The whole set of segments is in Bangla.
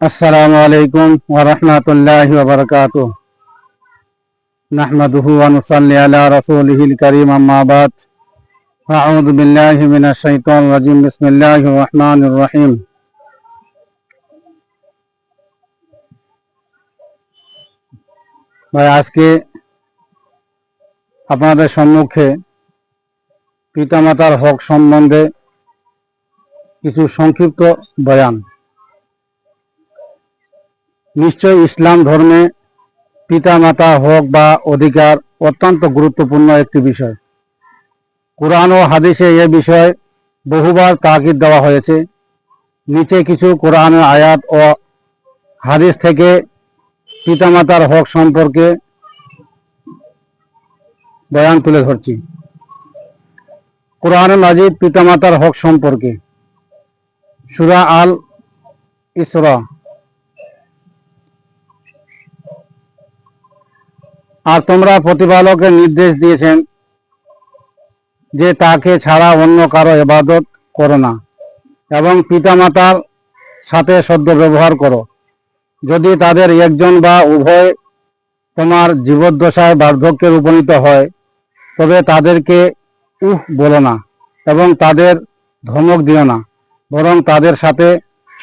السلام عليكم ورحمة الله وبركاته. نحمده ونصلي على رسوله الكريم أما بعد. أعوذ بالله من الشيطان الرجيم. بسم الله الرحمن الرحيم. ভাই, আজকে আপনাদের সম্মুখে পিতামাতার হক সম্বন্ধে কিছু সংক্ষিপ্ত বয়ান। নিশ্চয় ইসলাম ধর্মে পিতামাতা হক বা অধিকার অত্যন্ত গুরুত্বপূর্ণ একটি বিষয়। কোরআন ও হাদিসে এ বিষয়ে বহুবার তাকিদ দেওয়া হয়েছে। নিচে কিছু কোরআনের আয়াত ও হাদিস থেকে পিতামাতার হক সম্পর্কে বয়ান তুলে ধরছি। কোরআনে মাজিদ পিতামাতার হক সম্পর্কে সূরা আল ইসরা। আর তোমরা প্রতিপালকের নির্দেশ দিয়েছেন যে তাকে ছাড়া অন্য কারো ইবাদত করো না এবং পিতামাতার সাথে সদ্ব্যবহার করো। যদি তাদের একজন বা উভয় তোমার জীবদ্দশায় বার্ধক্যে উপনীত হয় তবে তাদেরকে বলো না এবং তাদের ধমক দিও না, বরং তাদের সাথে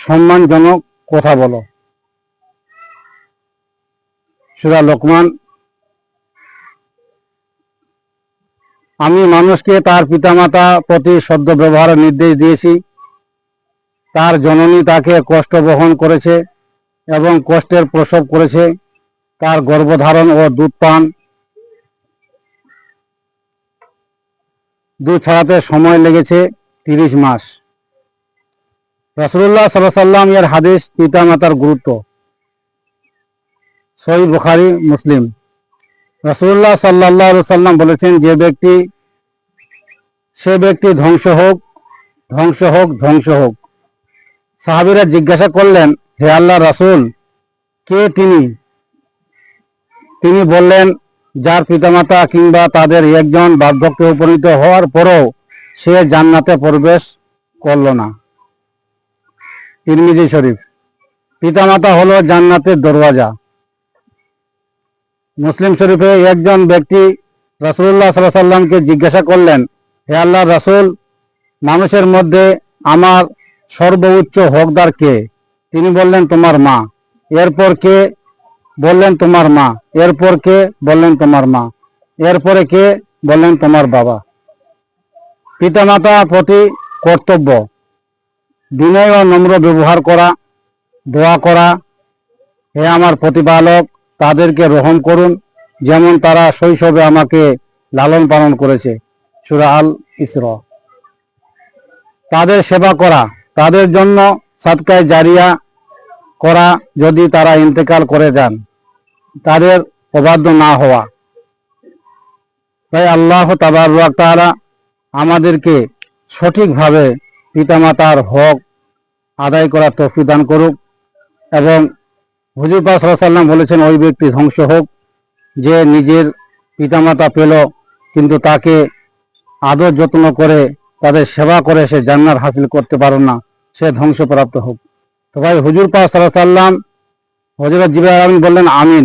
সম্মানজনক কথা বলো। সূরা লোকমান। আমি মানুষকে তার পিতামাতা প্রতি সদ্ব্যবহারের নির্দেশ দিয়েছি। তার জননী তাকে কষ্ট বহন করেছে এবং কষ্টের প্রসব করেছে। তার গর্ভধারণ ও দুধ পান দুধ ছাড়াতে সময় লেগেছে 30 মাস। রাসূলুল্লাহ সাল্লাল্লাহু আলাইহি ওয়াসাল্লাম এর হাদিস পিতামাতার গুরুত্ব। সহিহ বুখারী, মুসলিম। রাসূলুল্লাহ সাল্লাল্লাহু আলাইহি ওয়াসাল্লাম বলেছেন, সে ব্যক্তি ধ্বংস হোক, ধ্বংস হোক, ধ্বংস হোক। সাহাবীরা জিজ্ঞাসা করলেন, হে আল্লাহর রাসূল, কে তিনি? তিনি বললেন, যার পিতামাতা কিংবা তাদের একজন বার্ধক্যে উপনীত হওয়ার পরও সে জান্নাতে প্রবেশ করল না। তিরমিজি শরীফ। পিতামাতা হলো জান্নাতের দরওয়াজা। মুসলিম শরীফে একজন ব্যক্তি রাসূলুল্লাহ সাল্লাল্লাহু আলাইহি ওয়াসাল্লামকে জিজ্ঞাসা করলেন, হে আল্লাহর রাসূল, মানুষের মধ্যে আমার সর্বোচ্চ হকদার কে? তিনি বললেন, তোমার মা। এরপর কে? বললেন, তোমার মা। এরপর কে? বললেন, তোমার মা। এরপরে কে? বললেন, তোমার বাবা। পিতামাতা প্রতি কর্তব্য বিনয় ও নম্র ব্যবহার করা, দোয়া করা, হে আমার প্রতিপালক, তাদেরকে রহম করুন যেমন তারা শৈশবে আমাকে লালন পালন করেছে। সূরা আল ইসরা। তাদের সেবা করা, তাদের জন্য সাদকায়ে জারিয়া করা যদি তারা ইন্তেকাল করে যান, তাদের অবাধ্য না হওয়া। তাই আল্লাহ তাবারক ওয়া তাআলা আমাদেরকে সঠিকভাবে পিতামাতার হক আদায় করার তৌফিক দান করুক। এবং হুজুর পাক সাল্লাল্লাহু আলাইহি ওয়াসাল্লাম বলেছেন, ওই ব্যক্তি ধ্বংস হোক যে নিজের পিতামাতা পেল কিন্তু তাকে আদর যত্ন করে তাদের সেবা করে সে জান্নাত হাসিল করতে পারল না, সে ধ্বংসপ্রাপ্ত হোক। তো ভাই, হুজুর পাক সাল্লাল্লাহু আলাইহি ওয়াসাল্লাম হযরত জিবরাইল আমিন বললেন আমিন।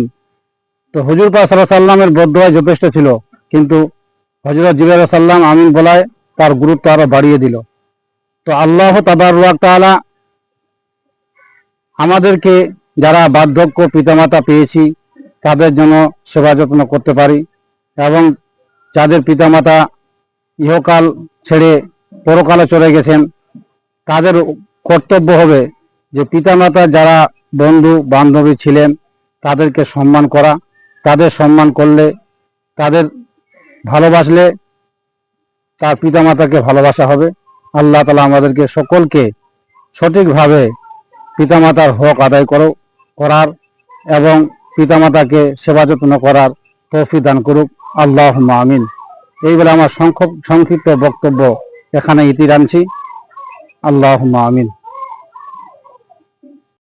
তো হুজুর পাক সাল্লাল্লাহু আলাইহি ওয়াসাল্লামের বদদোয়া যথেষ্ট ছিল, কিন্তু হযরত জিবরাইল আলাইহিস সালাম আমিন বলায় তার গুরুত্ব আরো বাড়িয়ে দিল। তো আল্লাহ তাবারক ওয়া তাআলা আমাদেরকে যারা বার্ধক্য পিতামাতা পেয়েছি তাদের জন্য সেবা যত্ন করতে পারি, এবং যাদের পিতামাতা ইহকাল ছেড়ে পরকালে চলে গেছেন তাদের কর্তব্য হবে যে পিতামাতা যারা বন্ধু বান্ধবী ছিলেন তাদেরকে সম্মান করা। তাদের সম্মান করলে, তাদের ভালোবাসলে তার পিতামাতাকে ভালোবাসা হবে। আল্লাহ তাআলা আমাদেরকে সকলকে সঠিকভাবে পিতামাতার হক আদায় করার এবং পিতামাতাকে সেবা যত্ন করার তৌফিক দান করুক। আল্লাহুম্মা আমিন। এই বলে আমার সংক্ষিপ্ত বক্তব্য এখানে ইতি টানছি। আল্লাহুম্মা আমিন।